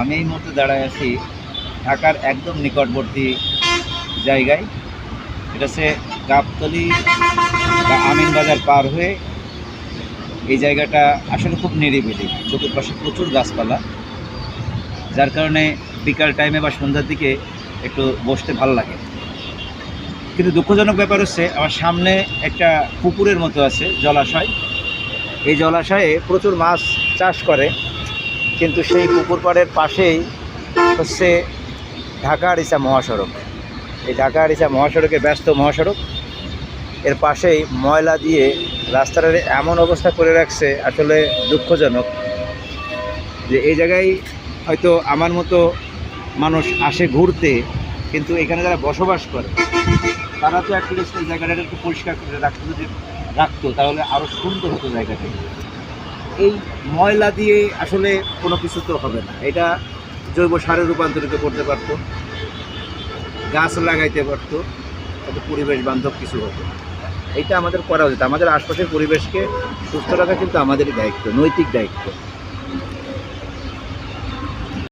আমি এই মুহূর্তে দাঁড়ায় আছি ঢাকার একদম নিকটবর্তী জায়গায়। এটা হচ্ছে গাবতলী বা আমিনবাজার পার হয়ে এই জায়গাটা আসলে খুব নিরিবিলি, চতুর্পাশে প্রচুর গাছপালা, যার কারণে বিকাল টাইমে বা সন্ধ্যার দিকে একটু বসতে ভালো লাগে। কিন্তু দুঃখজনক ব্যাপার হচ্ছে আমার সামনে একটা পুকুরের মতো আছে, জলাশয়। এই জলাশয়ে প্রচুর মাছ চাষ করে, কিন্তু সেই পুকুর পাড়ের পাশেই হচ্ছে ঢাকা আরিচা মহাসড়ক। এই ঢাকা আরিচা মহাসড়কের ব্যস্ত মহাসড়ক, এর পাশেই ময়লা দিয়ে রাস্তাটার এমন অবস্থা করে রাখছে, আসলে দুঃখজনক যে এই জায়গায় হয়তো আমার মতো মানুষ আসে ঘুরতে, কিন্তু এখানে যারা বসবাস করে তারা তো অ্যাটলিস্ট এই জায়গাটা একটু পরিষ্কার করে রাখতো, যদি রাখতো তাহলে আরও সুন্দর হতো জায়গাটা। এই ময়লা দিয়ে আসলে কোনো কিছু তো হবে না, এটা জৈব সারে রূপান্তরিত করতে পারতো, গাছ লাগাইতে পারতো, এত পরিবেশ বান্ধব কিছু হতো। এইটা আমাদের করা উচিত। আমাদের আশপাশের পরিবেশকে সুস্থ রাখা কিন্তু আমাদেরই দায়িত্ব, নৈতিক দায়িত্ব।